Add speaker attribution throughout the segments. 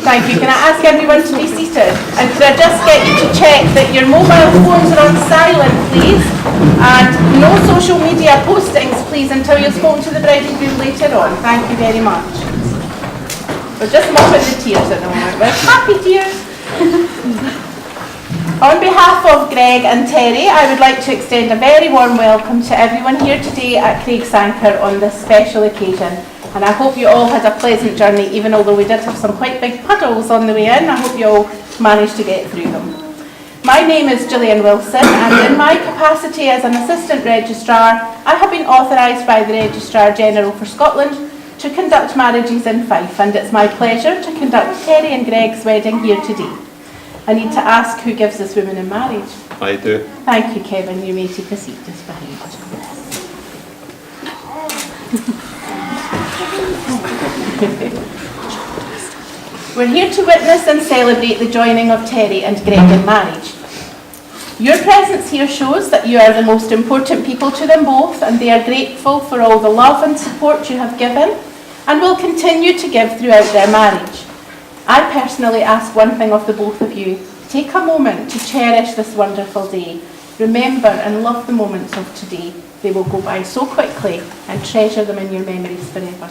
Speaker 1: Thank you. Can I ask everyone to be seated? And could I just get you to check that your mobile phones are on silent, please? And no social media postings, please, until you've spoken to the bride and groom later on. Thank you very much. We're just mopping the tears at the moment. We're happy tears. On behalf of Greg and Terri, I would like to extend a very warm welcome to everyone here today at Craigsanker on this special occasion. And I hope you all had a pleasant journey, even although we did have some quite big puddles on the way in. I hope you all managed to get through them. My name is Gillian Wilson, and in my capacity as an Assistant Registrar, I have been authorised by the Registrar General for Scotland to conduct marriages in Fife, and it's my pleasure to conduct Terri and Greg's wedding here today. I need to ask who gives this woman in marriage.
Speaker 2: I do.
Speaker 1: Thank you, Kevin. You may take a seat just behind you. We're here to witness and celebrate the joining of Terri and Greg in marriage. Your presence here shows that you are the most important people to them both, and they are grateful for all the love and support you have given and will continue to give throughout their marriage. I personally ask one thing of the both of you: take a moment to cherish this wonderful day. Remember and love the moments of today. They will go by so quickly, and treasure them in your memories forever.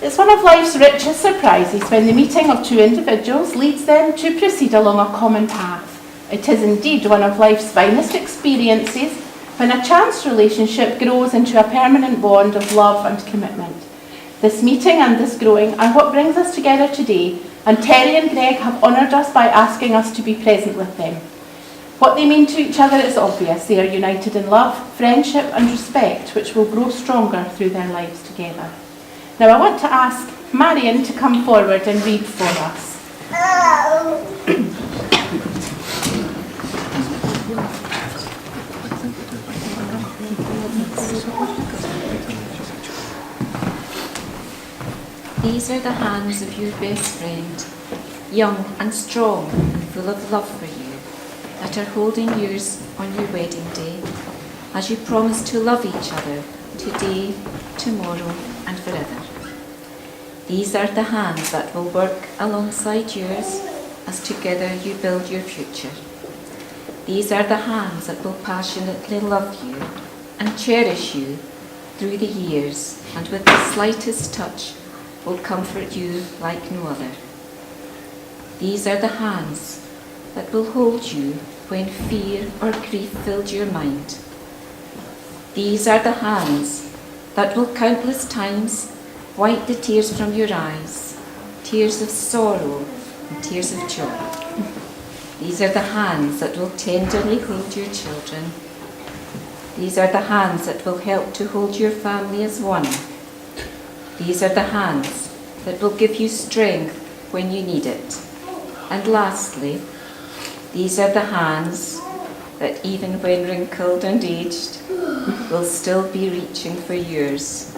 Speaker 1: It's one of life's richest surprises when the meeting of two individuals leads them to proceed along a common path. It is indeed one of life's finest experiences when a chance relationship grows into a permanent bond of love and commitment. This meeting and this growing are what brings us together today, and Terri and Greg have honoured us by asking us to be present with them. What they mean to each other is obvious. They are united in love, friendship and respect, which will grow stronger through their lives together. Now I want to ask Marion to come forward and read for us.
Speaker 3: These are the hands of your best friend, young and strong and full of love for you, that are holding yours on your wedding day, as you promise to love each other today, tomorrow and forever. These are the hands that will work alongside yours as together you build your future. These are the hands that will passionately love you and cherish you through the years, and with the slightest touch will comfort you like no other. These are the hands that will hold you when fear or grief filled your mind. These are the hands that will countless times wipe the tears from your eyes, tears of sorrow and tears of joy. These are the hands that will tenderly hold your children. These are the hands that will help to hold your family as one. These are the hands that will give you strength when you need it. And lastly, these are the hands that even when wrinkled and aged, will still be reaching for yours,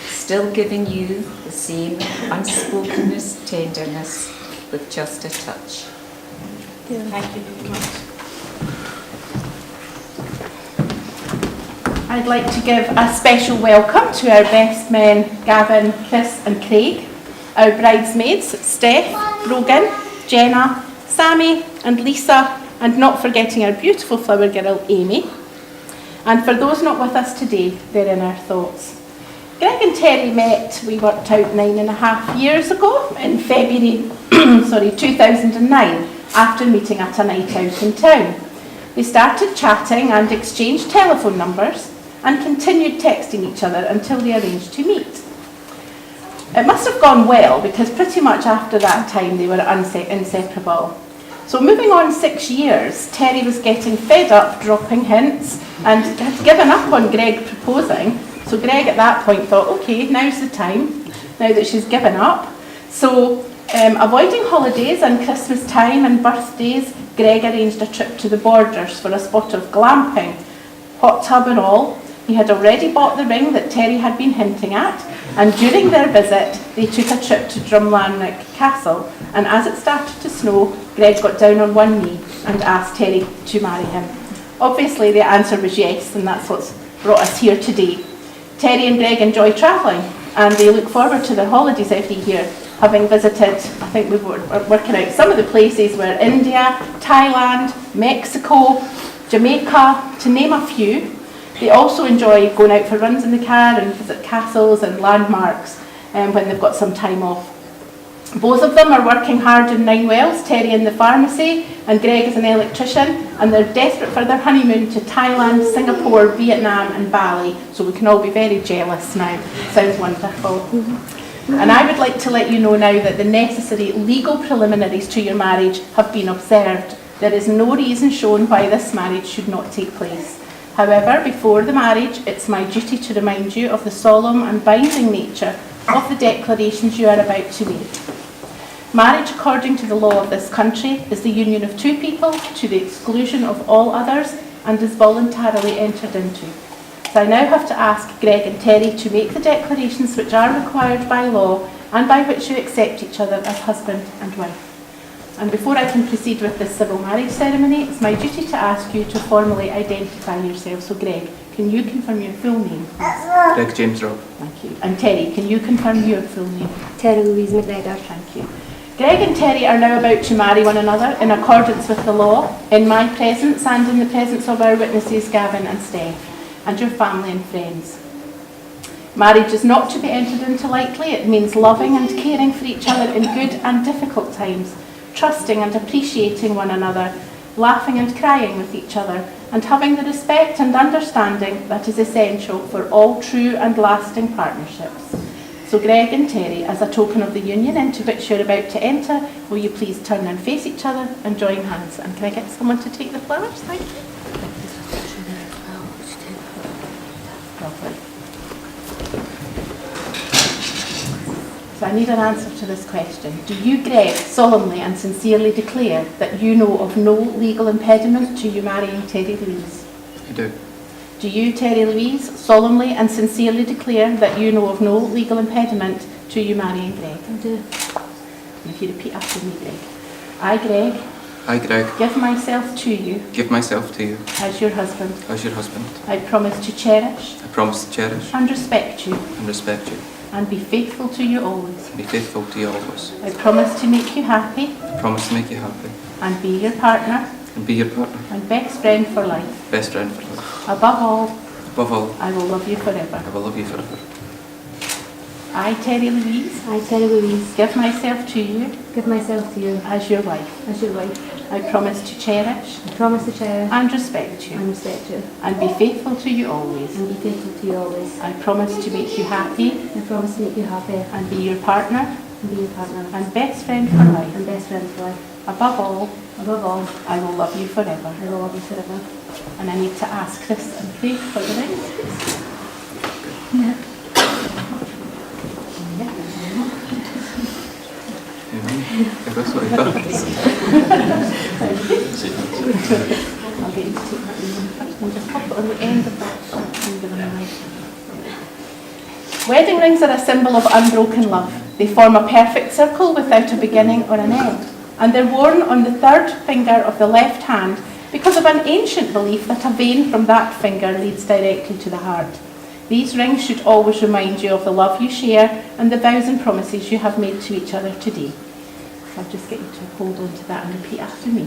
Speaker 3: still giving you the same unspoken tenderness with just a touch.
Speaker 1: Thank you very much. I'd like to give a special welcome to our best men, Gavin, Chris and Craig, our bridesmaids, Steph, Brogan, Jenna, Sammy and Lisa, and not forgetting our beautiful flower girl, Amy. And for those not with us today, they're in our thoughts. Greg and Terri met, we worked out 9.5 years ago, in February 2009, after meeting at a night out in town. They started chatting and exchanged telephone numbers and continued texting each other until they arranged to meet. It must have gone well, because pretty much after that time they were inseparable. So moving on 6 years, Terri was getting fed up dropping hints and had given up on Greg proposing. So Greg at that point thought, okay, now's the time, now that she's given up. So avoiding holidays and Christmas time and birthdays, Greg arranged a trip to the Borders for a spot of glamping, hot tub and all. He had already bought the ring that Terri had been hinting at, and during their visit they took a trip to Drumlanrig Castle, and as it started to snow, Greg got down on one knee and asked Terri to marry him. Obviously the answer was yes, and that's what's brought us here today. Terri and Greg enjoy travelling, and they look forward to their holidays every year, having visited, I think we were working out some of the places were India, Thailand, Mexico, Jamaica, to name a few. They also enjoy going out for runs in the car and visit castles and landmarks when they've got some time off. Both of them are working hard in 9 Wells, Terri in the pharmacy and Greg is an electrician, and they're desperate for their honeymoon to Thailand, Singapore, Vietnam and Bali, so we can all be very jealous now. Sounds wonderful. And I would like to let you know now that the necessary legal preliminaries to your marriage have been observed. There is no reason shown why this marriage should not take place. However, before the marriage, it's my duty to remind you of the solemn and binding nature of the declarations you are about to make. Marriage, according to the law of this country, is the union of 2 people to the exclusion of all others and is voluntarily entered into. So I now have to ask Greg and Terri to make the declarations which are required by law and by which you accept each other as husband and wife. And before I can proceed with this civil marriage ceremony, it's my duty to ask you to formally identify yourself. So Greg, can you confirm your full name, please?
Speaker 2: Greg James Robb.
Speaker 1: Thank you. And Terri, can you confirm your full name?
Speaker 4: Terri Louise McGregor.
Speaker 1: Thank you. Greg and Terri are now about to marry one another in accordance with the law, in my presence and in the presence of our witnesses Gavin and Steph, and your family and friends. Marriage is not to be entered into lightly. It means loving and caring for each other in good and difficult times, trusting and appreciating one another, laughing and crying with each other, and having the respect and understanding that is essential for all true and lasting partnerships. So Greg and Terri, as a token of the union into which you're about to enter, will you please turn and face each other and join hands? And can I get someone to take the flowers? Thank you. Lovely. So I need an answer to this question. Do you, Greg, solemnly and sincerely declare that you know of no legal impediment to you marrying Terri Louise?
Speaker 2: I do.
Speaker 1: Do you, Terri Louise, solemnly and sincerely declare that you know of no legal impediment to you marrying Greg?
Speaker 4: I do.
Speaker 1: And if you repeat after me, Greg. I, Greg,
Speaker 2: I, Greg,
Speaker 1: give myself to you
Speaker 2: give myself to you
Speaker 1: as your husband.
Speaker 2: as your husband.
Speaker 1: I promise to cherish
Speaker 2: I promise to cherish
Speaker 1: and respect you
Speaker 2: and respect you
Speaker 1: and be faithful to you always.
Speaker 2: and be faithful to you always.
Speaker 1: I promise to make you happy
Speaker 2: I promise to make you happy
Speaker 1: and be your partner
Speaker 2: and be your partner,
Speaker 1: and best friend for life.
Speaker 2: best friend for life.
Speaker 1: Above all,
Speaker 2: Above all,
Speaker 1: I will love you forever.
Speaker 2: I will love you forever.
Speaker 1: I, Terri Louise,
Speaker 4: I, Terri Louise,
Speaker 1: give myself to you
Speaker 4: give myself to you
Speaker 1: as your wife.
Speaker 4: as your wife.
Speaker 1: I promise to cherish
Speaker 4: I promise to cherish
Speaker 1: and respect you
Speaker 4: and respect you
Speaker 1: and be faithful to you always.
Speaker 4: and be faithful to you always.
Speaker 1: I promise to make you happy
Speaker 4: I promise to make you happy
Speaker 1: and be your partner
Speaker 4: and be your partner
Speaker 1: and best friend for life.
Speaker 4: and best friend for life.
Speaker 1: Above all, I will love you forever.
Speaker 4: I will love you forever.
Speaker 1: And I need to ask Chris and Craig for the ring.
Speaker 2: That's what I thought.
Speaker 1: I'll get you to take that ring first and just pop it on the end of that finger on the right. Wedding rings are a symbol of unbroken love. They form a perfect circle without a beginning or an end. And they're worn on the 3rd finger of the left hand because of an ancient belief that a vein from that finger leads directly to the heart. These rings should always remind you of the love you share and the vows and promises you have made to each other today. So I'll just get you to hold on to that and repeat after me.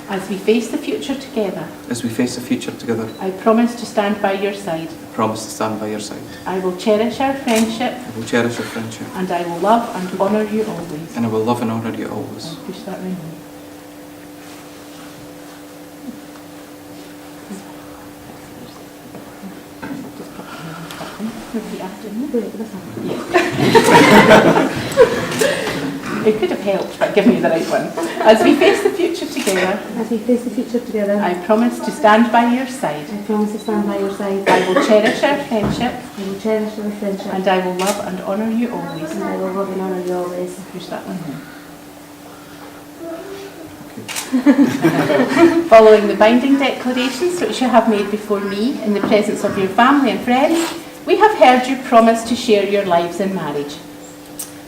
Speaker 1: As we face the future together,
Speaker 2: As we face the future together,
Speaker 1: I promise to stand by your side.
Speaker 2: I promise to stand by your side.
Speaker 1: I will cherish our friendship
Speaker 2: I will cherish our friendship
Speaker 1: and I will love and honour you always.
Speaker 2: and I will love and honour you always.
Speaker 1: I'll push that ring in. Repeat after me. It could have helped, but give me the right one. As we face the future together,
Speaker 4: As we face the future together,
Speaker 1: I promise to stand by your side.
Speaker 4: I promise to stand by your side.
Speaker 1: I will cherish our friendship
Speaker 4: I will cherish our friendship
Speaker 1: and I will love and honour you always.
Speaker 4: and I will love and honour you always.
Speaker 1: Push that one in. Following the binding declarations which you have made before me in the presence of your family and friends, we have heard you promise to share your lives in marriage.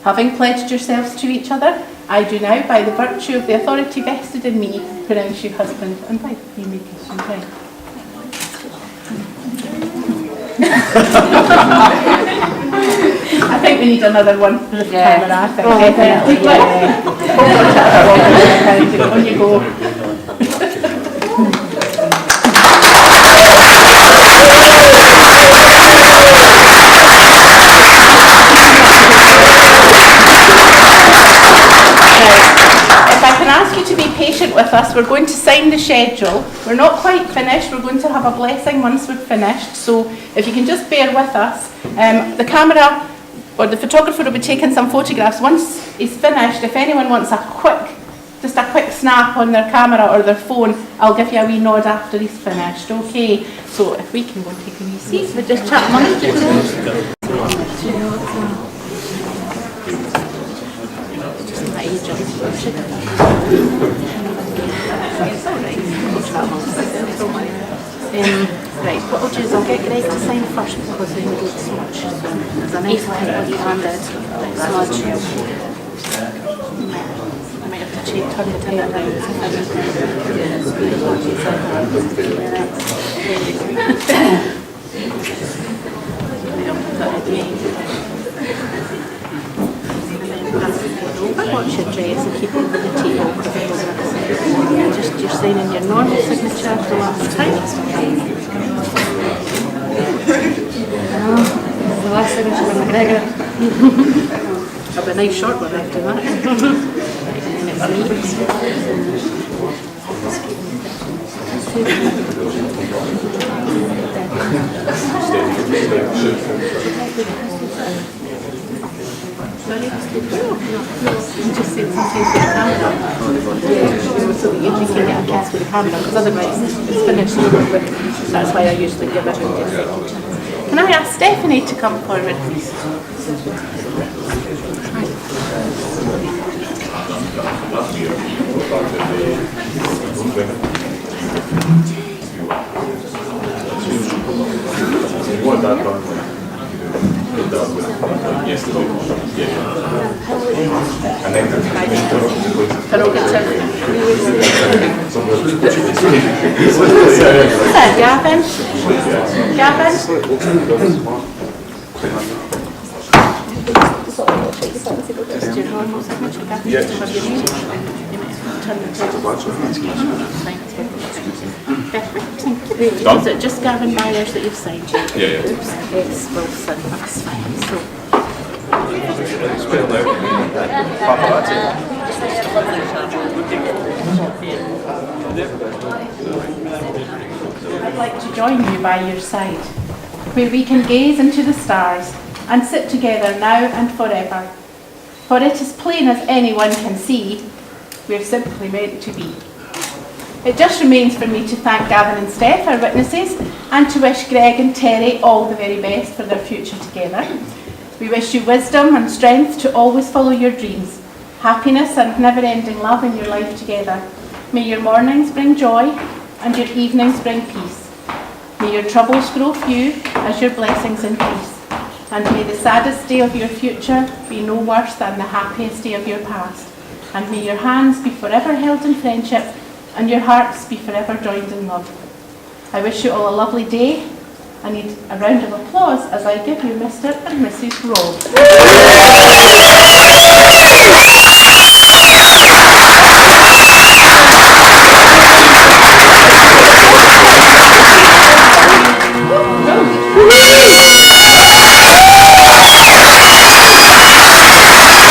Speaker 1: Having pledged yourselves to each other, I do now, by the virtue of the authority vested in me, pronounce you husband and wife. You may kiss your bride. I think we need another one for the camera. I think definitely. Yeah. On you go. If I can ask you to be patient with us, we're going to sign the schedule. We're not quite finished. We're going to have a blessing once we've finished. So if you can just bear with us. The camera or the photographer will be taking some photographs. Once he's finished, if anyone wants just a quick snap on their camera or their phone, I'll give you a wee nod after he's finished. Okay, so if we can go and take a wee seat, we'll just chat amongst ourselves. Just my age of right, what I'll do is I'll get Greg to sign first because we need so much. There's a nice line handed smudge. I might have to turn the tin around. Watch your dress and keep it with the table. Just you're signing your normal signature the last time.
Speaker 4: The last signature of McGregor.
Speaker 1: It'll be a nice short one after that. And then it's Sorry, no, just say sometimes with the camera. So that you can get a cast with the camera, because otherwise it's finished. That's why I usually give everybody a second chance. Can I ask Stephanie to come forward, please? Gavin? Gavin? Just your normal signature, Gavin? Just have your name. You might have to turn the table. Perfect, thank you. Is it just Gavin Myers that you've signed?
Speaker 5: Yeah.
Speaker 1: Oops, S. Wilson, that's fine. So. I'd like to join you by your side, where we can gaze into the stars and sit together now and forever. For it is plain as anyone can see, we're simply meant to be. It just remains for me to thank Gavin and Steph, our witnesses, and to wish Greg and Terri all the very best for their future together. We wish you wisdom and strength to always follow your dreams, happiness and never-ending love in your life together. May your mornings bring joy and your evenings bring peace. May your troubles grow few as your blessings increase. And may the saddest day of your future be no worse than the happiest day of your past. And may your hands be forever held in friendship and your hearts be forever joined in love. I wish you all a lovely day. I need a round of applause as I give you Mr. and Mrs. Robb.